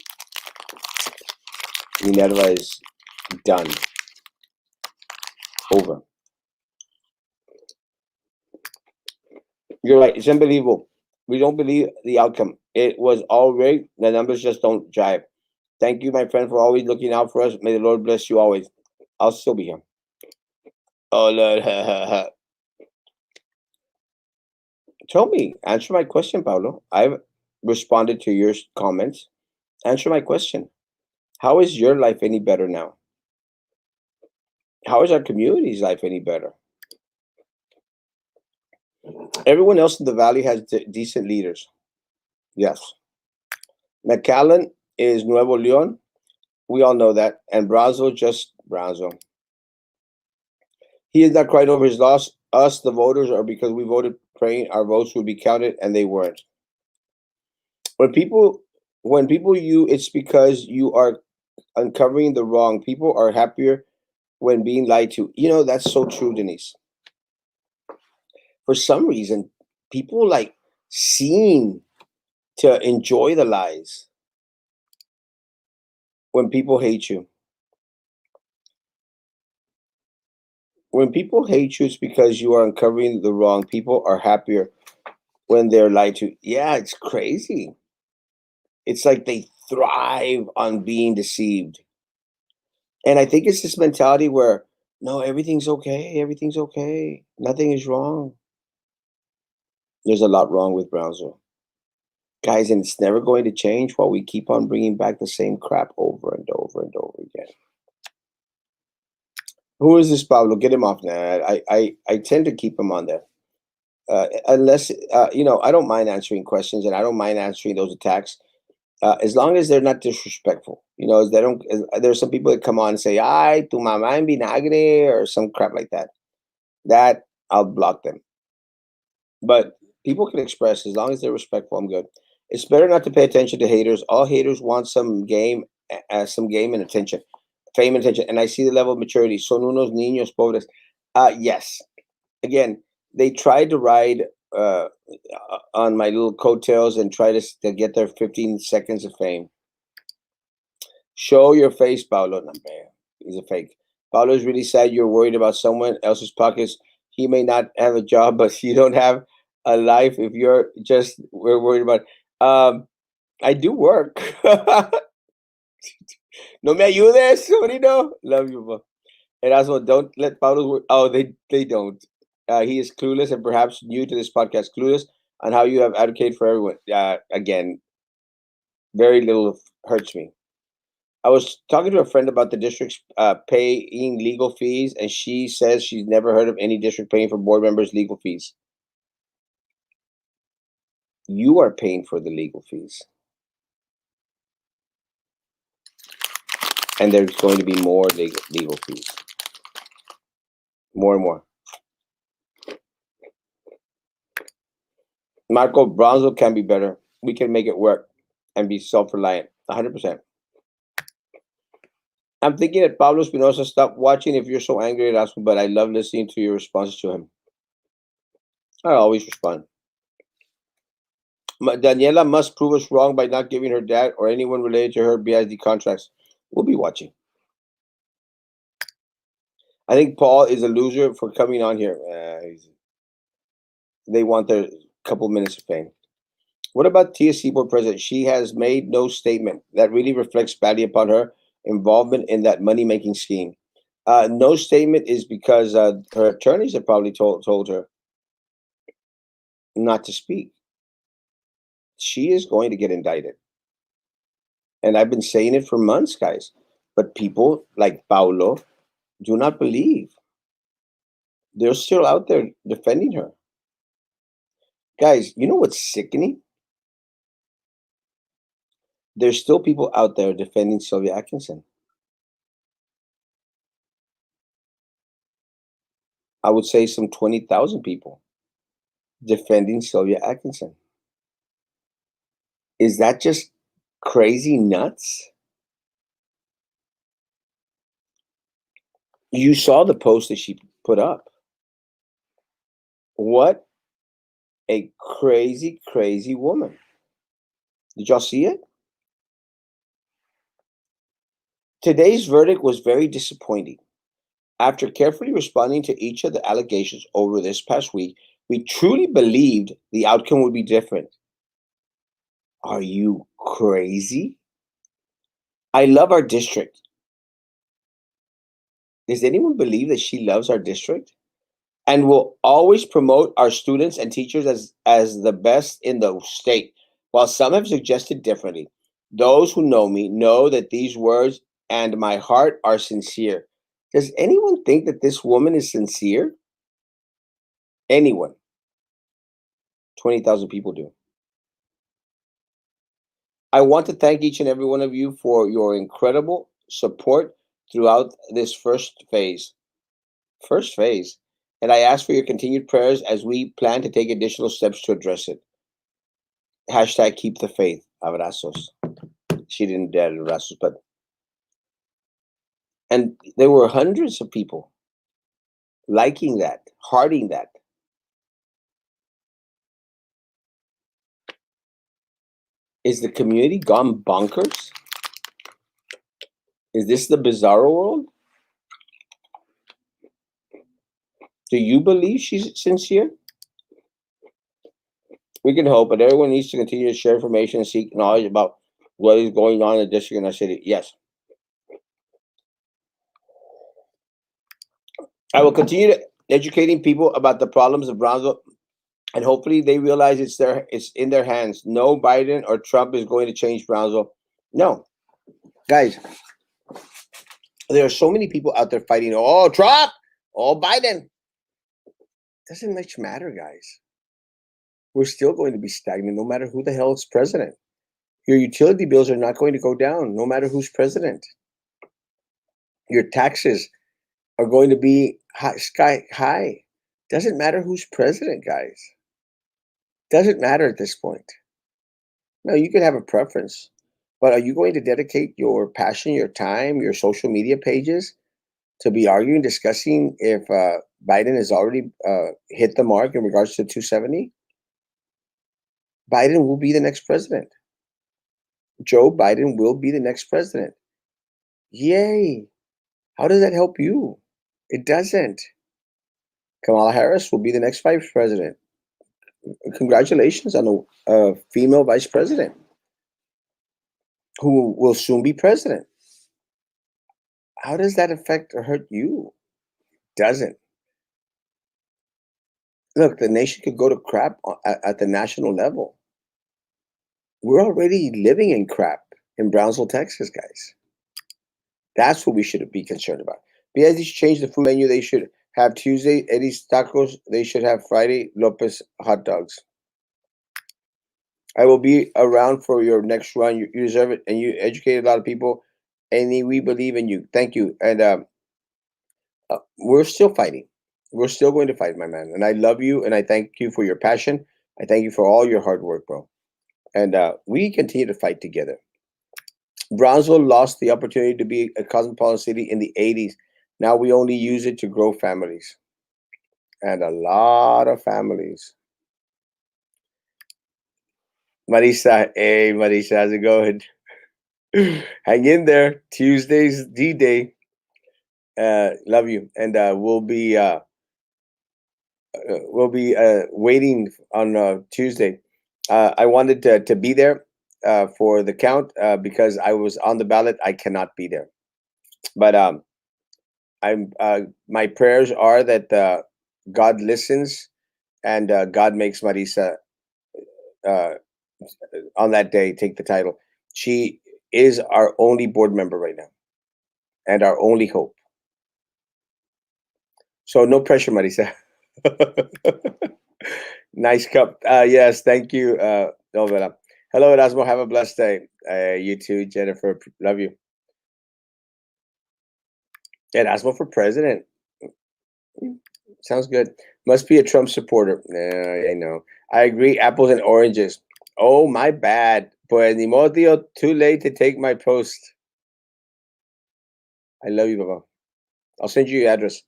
Minerva is done. Over. You're right. It's unbelievable. We don't believe the outcome. It was all rigged. The numbers just don't jive. Thank you, my friend, for always looking out for us. May the Lord bless you always. I'll still be here. Oh, Lord. Tell me. Answer my question, Paulo. I've responded to your comments. Answer my question. How is your life any better now? How is our community's life any better? Everyone else in the valley has decent leaders. Yes. McAllen is Nuevo Leon. We all know that. And Brazo, just Brazo. He is not quite over his loss. Us, the voters, are because we voted praying our votes would be counted and they weren't. When people it's because you are uncovering the wrong. People are happier when being lied to. That's so true, Denise. For some reason, people like seem to enjoy the lies when people hate you. When people hate you, it's because you are uncovering the wrong. People are happier when they're lied to. Yeah, it's crazy. It's like they thrive on being deceived. And I think it's this mentality where, no, everything's okay, nothing is wrong. There's a lot wrong with Brownsville. Guys, and it's never going to change while we keep on bringing back the same crap over and over and over again. Who is this Pablo? Get him off now. I tend to keep him on there. Unless, I don't mind answering questions and I don't mind answering those attacks. As long as they're not disrespectful, as they don't. There's some people that come on and say, "Ay, tu mamá en vinagre" or some crap like that. That I'll block them. But people can express as long as they're respectful. I'm good. It's better not to pay attention to haters. All haters want some game and attention, fame and attention. And I see the level of maturity. Son unos niños pobres. Yes. Again, they tried to ride on my little coattails and try to get their 15 seconds of fame. Show your face, Paulo. No, man, he's a fake. Paulo is really sad. You're worried about someone else's pockets. He may not have a job, but you don't have a life. If we're worried about. I do work. No me ayudes, sobrino. Love you, bro. Erasmo, don't let Paulo work. Oh, they don't. He is clueless and perhaps new to this podcast. Clueless on how you have advocated for everyone. Again, very little hurts me. I was talking to a friend about the district's paying legal fees, and she says she's never heard of any district paying for board members' legal fees. You are paying for the legal fees. And there's going to be more legal fees. More and more. Marco, Bronzo can be better. We can make it work and be self-reliant. 100%. I'm thinking that Pablo Espinosa stopped watching if you're so angry at us, but I love listening to your responses to him. I always respond. Daniela must prove us wrong by not giving her dad or anyone related to her BID contracts. We'll be watching. I think Paul is a loser for coming on here. They want their couple minutes of fame. What about TSC board president? She has made no statement that really reflects badly upon her involvement in that money making scheme. No statement is because her attorneys have probably told her not to speak. She is going to get indicted. And I've been saying it for months, guys. But people like Paulo do not believe. They're still out there defending her. Guys, you know what's sickening? There's still people out there defending Sylvia Atkinson. I would say some 20,000 people defending Sylvia Atkinson. Is that just crazy nuts? You saw the post that she put up. What a crazy, crazy woman. Did y'all see it? Today's verdict was very disappointing. After carefully responding to each of the allegations over this past week, we truly believed the outcome would be different. Are you crazy? I love our district. Does anyone believe that she loves our district? And will always promote our students and teachers as the best in the state. While some have suggested differently, those who know me know that these words and my heart are sincere. Does anyone think that this woman is sincere? Anyone? 20,000 people do. I want to thank each and every one of you for your incredible support throughout this first phase. First phase. And I ask for your continued prayers as we plan to take additional steps to address it. Hashtag keep the faith. Abrazos. She didn't dare abrazos, but and there were hundreds of people liking that, hearting that. Is the community gone bonkers? Is this the bizarro world? Do you believe she's sincere? We can hope, but everyone needs to continue to share information and seek knowledge about what is going on in the district and our city. Yes. I will continue to educating people about the problems of Brownsville, and hopefully they realize it's in their hands. No Biden or Trump is going to change Brownsville. No. Guys, there are so many people out there fighting, oh, Trump, oh, Biden. Doesn't much matter, guys. We're still going to be stagnant no matter who the hell is president. Your utility bills are not going to go down no matter who's president. Your taxes are going to be sky high. Doesn't matter who's president, guys. Doesn't matter at this point. Now, you can have a preference, but are you going to dedicate your passion, your time, your social media pages to be arguing, discussing if Biden has already hit the mark in regards to 270? Biden will be the next president. Joe Biden will be the next president. Yay. How does that help you? It doesn't. Kamala Harris will be the next vice president. Congratulations on a female vice president who will soon be president. How does that affect or hurt you? Doesn't. Look, the nation could go to crap at the national level. We're already living in crap in Brownsville, Texas, guys. That's what we should be concerned about. Because they should change the food menu. They should have Tuesday Eddie's tacos. They should have Friday Lopez hot dogs. I will be around for your next run. You deserve it, and you educated a lot of people. And we believe in you. Thank you. And we're still fighting. We're still going to fight, my man. And I love you, and I thank you for your passion. I thank you for all your hard work, bro. And we continue to fight together. Brownsville lost the opportunity to be a cosmopolitan city in the 80s. Now we only use it to grow families and a lot of families. Marisa, hey Marisa, how's it going? Hang in there. Tuesday's D Day. Love you, and we'll be waiting on Tuesday. I wanted to be there for the count because I was on the ballot. I cannot be there, but I'm my prayers are that God listens and God makes Marisa uh, on that day take the title. She is our only board member right now and our only hope. So no pressure, Marisa. Nice cup. Yes, thank you, Novella. Hello, Erasmo. Have a blessed day. You too, Jennifer. Love you. Erasmo for president. Sounds good. Must be a Trump supporter. I know. I agree. Apples and oranges. Oh, my bad. Pues ni modo, tío. Too late to take my post. I love you, Baba. I'll send you your address.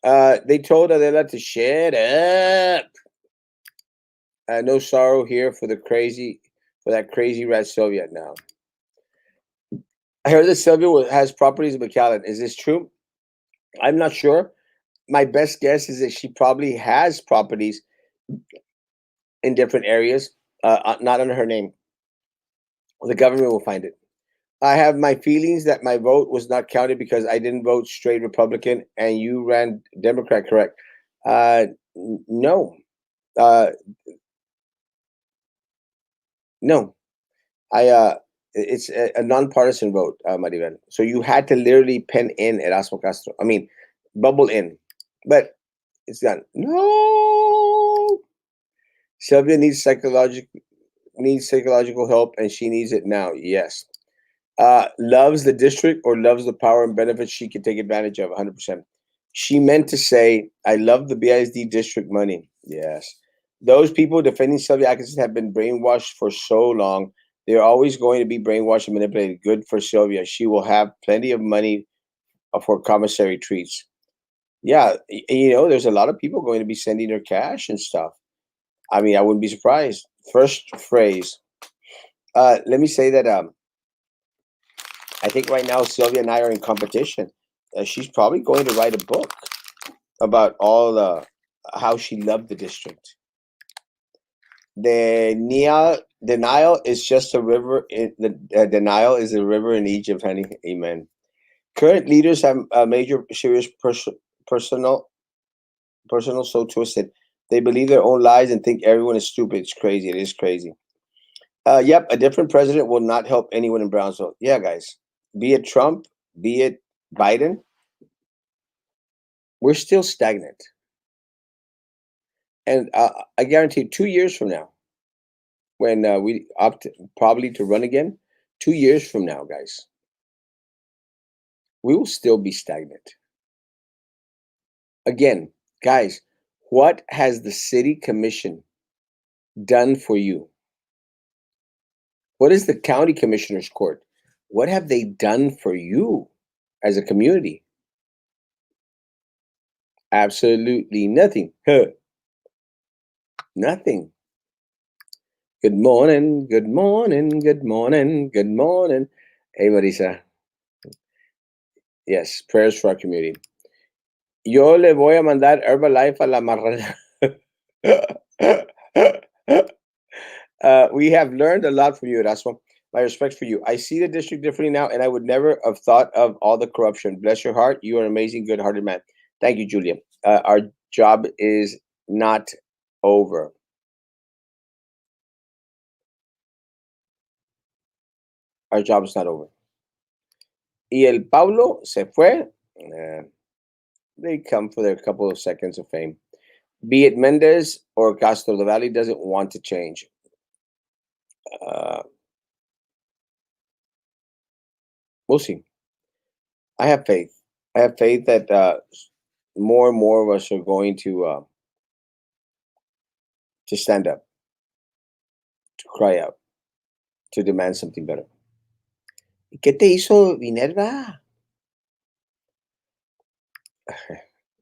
They told Adela to shut up. No sorrow here for that crazy rat Sylvia now. I heard that Sylvia has properties in McAllen. Is this true? I'm not sure. My best guess is that she probably has properties in different areas, not under her name. The government will find it. I have my feelings that my vote was not counted because I didn't vote straight Republican and you ran Democrat, correct? No. Uh, no. I it's a nonpartisan vote, Maribel. So you had to literally pen in Erasmo Castro. I mean, bubble in, but it's done. No, Sylvia needs psychological help, and she needs it now. Yes, loves the district or loves the power and benefits she can take advantage of. 100%. She meant to say, "I love the BISD district money." Yes, those people defending Sylvia Atkinson have been brainwashed for so long. They're always going to be brainwashed and manipulated. Good for Sylvia. She will have plenty of money for commissary treats. Yeah, there's a lot of people going to be sending her cash and stuff. I mean, I wouldn't be surprised. First phrase. Let me say that I think right now Sylvia and I are in competition. She's probably going to write a book about all how she loved the district. The Nile is just a river. The Nile is a river in Egypt, honey. Amen. Current leaders have a major serious personal so twisted. They believe their own lies and think everyone is stupid. It's crazy. It is crazy. Yep, a different president will not help anyone in Brownsville. Yeah, guys. Be it Trump, be it Biden, we're still stagnant. And I guarantee 2 years from now, when we opt probably to run again, 2 years from now, guys, we will still be stagnant. Again, guys, what has the city commission done for you? What is the county commissioner's court? What have they done for you as a community? Absolutely nothing. Huh. Nothing. Good morning, good morning, good morning, good morning. Hey, Marisa. Yes, prayers for our community. Yo le voy a mandar Herbalife a la marrana. We have learned a lot from you, Erasmo. My respect for you. I see the district differently now, and I would never have thought of all the corruption. Bless your heart. You are an amazing, good hearted man. Thank you, Julia. Our job is not over. Our job is not over. Y el Pablo se fue. They come for their couple of seconds of fame. Be it Mendez or Castro, the Valley doesn't want to change. Uh, we'll see. I have faith. I have faith that more and more of us are going to stand up, to cry out, to demand something better. ¿Y qué te hizo Minerva?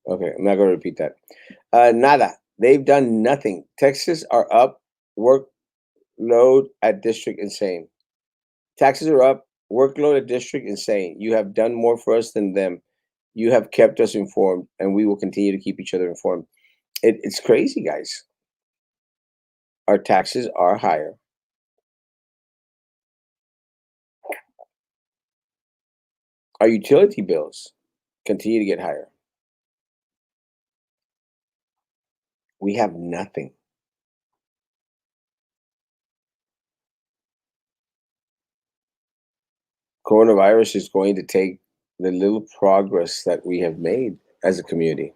Okay, I'm not going to repeat that. Nada. They've done nothing. Taxes are up. Workload at district insane. Taxes are up. Workload at district insane. You have done more for us than them. You have kept us informed, and we will continue to keep each other informed. It's crazy, guys. Our taxes are higher. Our utility bills continue to get higher. We have nothing. Coronavirus is going to take the little progress that we have made as a community.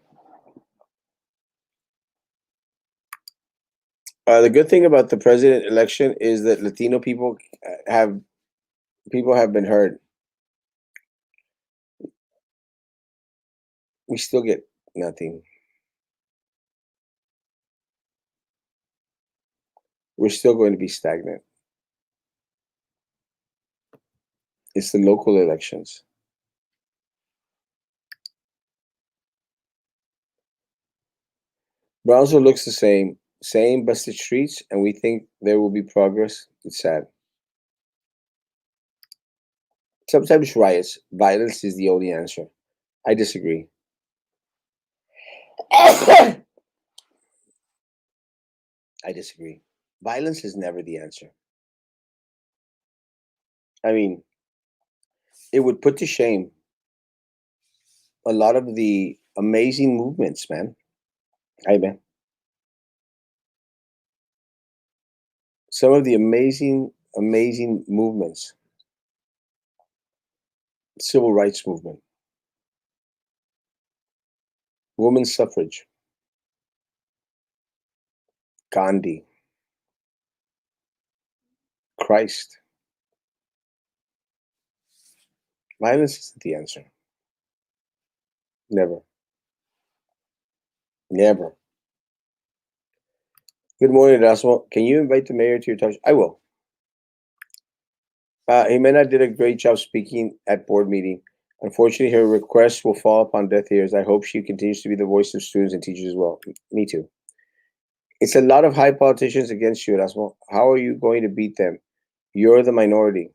The good thing about the president election is that Latino have have been heard. We still get nothing. We're still going to be stagnant. It's the local elections. Brownsville looks the same busted streets, and we think there will be progress. It's sad. Sometimes riots, violence is the only answer. I disagree. I disagree. Violence is never the answer. I mean, it would put to shame a lot of the amazing movements, man. Hey, man. Some of the amazing movements. Civil rights movement, women's suffrage, Gandhi, Christ. Violence isn't the answer. Never. Never. Good morning, Erasmo. Can you invite the mayor to your talk? I will. Jimena did a great job speaking at board meeting. Unfortunately, her request will fall upon deaf ears. I hope she continues to be the voice of students and teachers as well. Me too. It's a lot of high politicians against you, Erasmo. How are you going to beat them? You're the minority.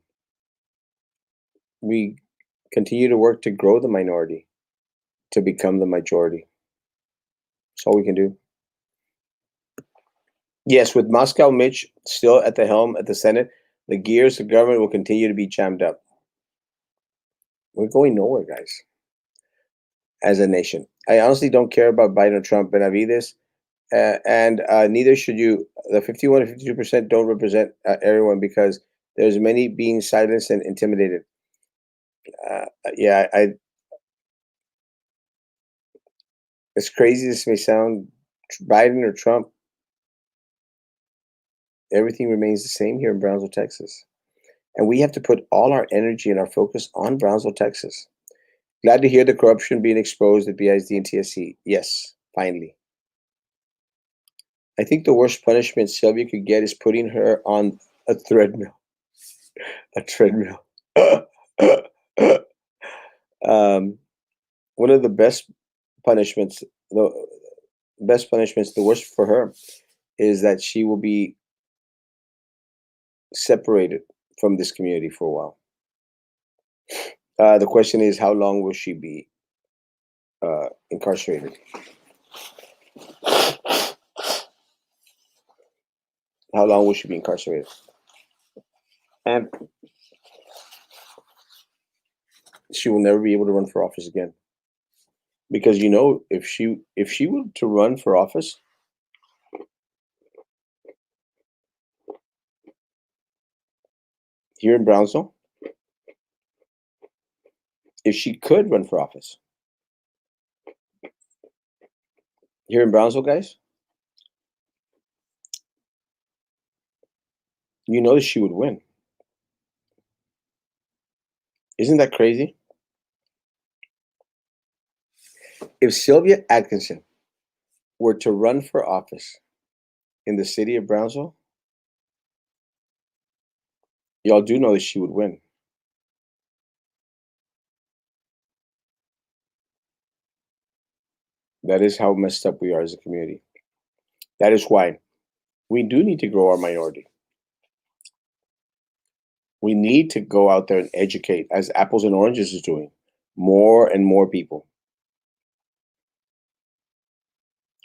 We continue to work to grow the minority, to become the majority. That's all we can do. Yes, with Moscow Mitch still at the helm at the Senate, the gears of government will continue to be jammed up. We're going nowhere, guys, as a nation. I honestly don't care about Biden or Trump, Benavides, and neither should you. The 51 to 52% don't represent everyone because there's many being silenced and intimidated. Yeah, as crazy as this may sound, Biden or Trump, everything remains the same here in Brownsville, Texas. And we have to put all our energy and our focus on Brownsville, Texas. Glad to hear the corruption being exposed at BISD and TSC. Yes, finally. I think the worst punishment Sylvia could get is putting her on a treadmill. A treadmill. One of the punishments, the best punishments, the worst for her, is that she will be separated from this community for a while. The question is, how long will she be incarcerated? How long will she be incarcerated? And she will never be able to run for office again. Because if she were to run for office, here in Brownsville, if she could run for office here in Brownsville, guys, that she would win. Isn't that crazy? If Sylvia Atkinson were to run for office in the city of Brownsville, y'all do know that she would win. That is how messed up we are as a community. That is why we do need to grow our minority. We need to go out there and educate, as Apples and Oranges is doing, more and more people.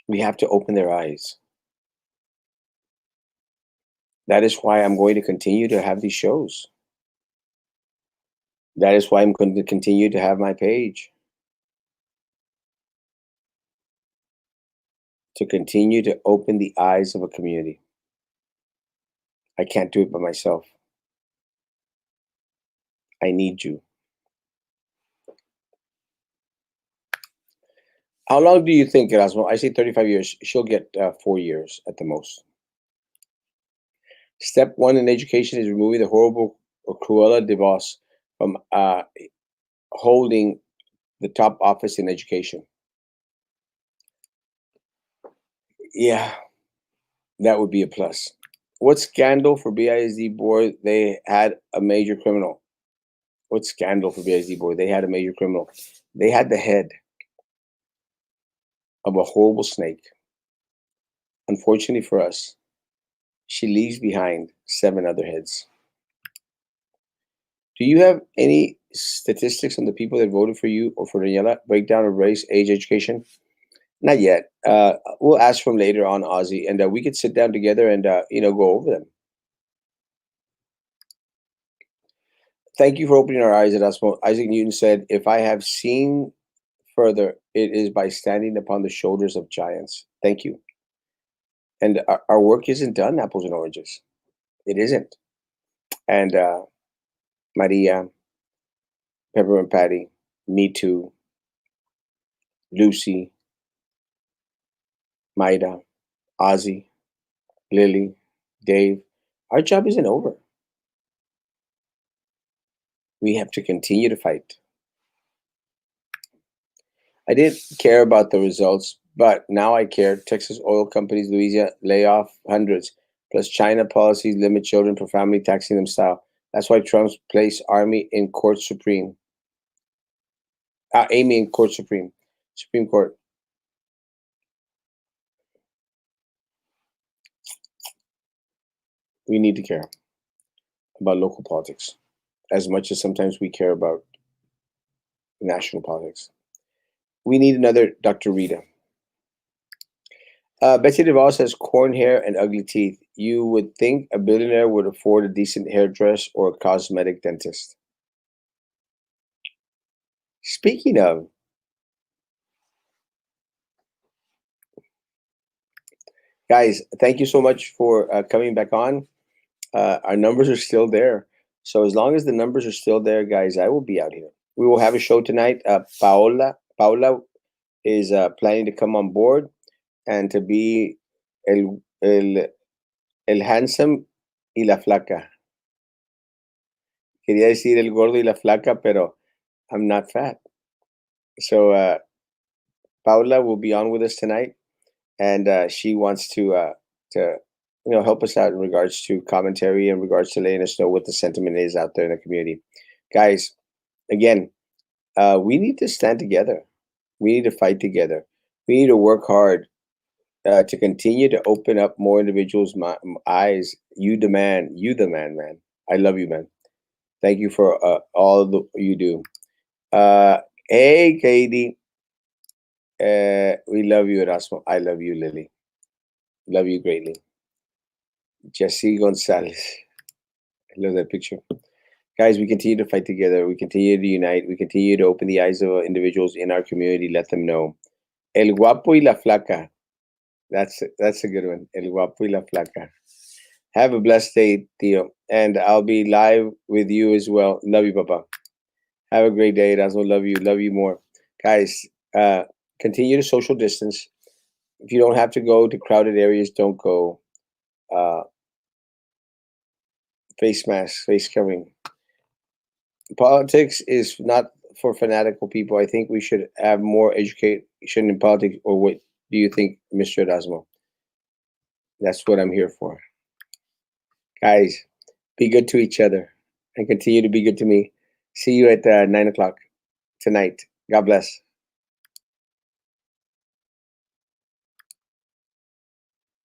We have to open their eyes. That is why I'm going to continue to have these shows. That is why I'm going to continue to have my page, to continue to open the eyes of a community. I can't do it by myself. I need you. How long do you think, Erasmo? I say 35 years. She'll get 4 years at the most. Step one in education is removing the horrible Cruella de Vos from holding the top office in education. Yeah, that would be a plus. What scandal for BISD board? They had a major criminal. What scandal for BISD board? They had a major criminal. They had the head of a horrible snake. Unfortunately for us, she leaves behind 7 other heads. Do you have any statistics on the people that voted for you or for Daniela? Breakdown of race, age, education? Not yet. We'll ask from later on, Ozzy, and we could sit down together and go over them. Thank you for opening our eyes, Erasmo. Isaac Newton said, "If I have seen further, it is by standing upon the shoulders of giants." Thank you. And our work isn't done, Apples and Oranges. It isn't. And Maria, Peppermint Patty, Me Too, Lucy, Maida, Ozzy, Lily, Dave, our job isn't over. We have to continue to fight. I didn't care about the results, but now I care. Texas oil companies, Louisiana, lay off hundreds. Plus, China policies limit children for family taxing them style. That's why Trump's placed Army in Court Supreme. Amy in Court Supreme. Supreme Court. We need to care about local politics as much as sometimes we care about national politics. We need another Dr. Rita. Betsy DeVos has corn hair and ugly teeth. You would think a billionaire would afford a decent hairdress or a cosmetic dentist. Speaking of, guys, thank you so much for coming back on. Our numbers are still there. So as long as the numbers are still there, guys, I will be out here. We will have a show tonight. Paola is planning to come on board and to be el handsome y la flaca. Quería decir el gordo y la flaca, pero I'm not fat. So Paula will be on with us tonight, and she wants to help us out in regards to commentary, in regards to letting us know what the sentiment is out there in the community. Guys, again, we need to stand together. We need to fight together. We need to work hard to continue to open up more individuals' eyes. You the man, man. I love you, man. Thank you for all you do. Hey, Katie. We love you, Erasmo. I love you, Lily. Love you greatly. Jesse Gonzalez. I love that picture. Guys, we continue to fight together. We continue to unite. We continue to open the eyes of individuals in our community. Let them know. El guapo y la flaca. That's a good one. El guapo y la flaca. Have a blessed day, Theo. And I'll be live with you as well. Love you, Papa. Have a great day, Erasmo. Love you. Love you more. Guys, continue to social distance. If you don't have to go to crowded areas, don't go. Face mask, face covering. Politics is not for fanatical people. I think we should have more education in politics. Or what do you think, Mr. Erasmo? That's what I'm here for. Guys, be good to each other and continue to be good to me. See you at 9 o'clock tonight. God bless.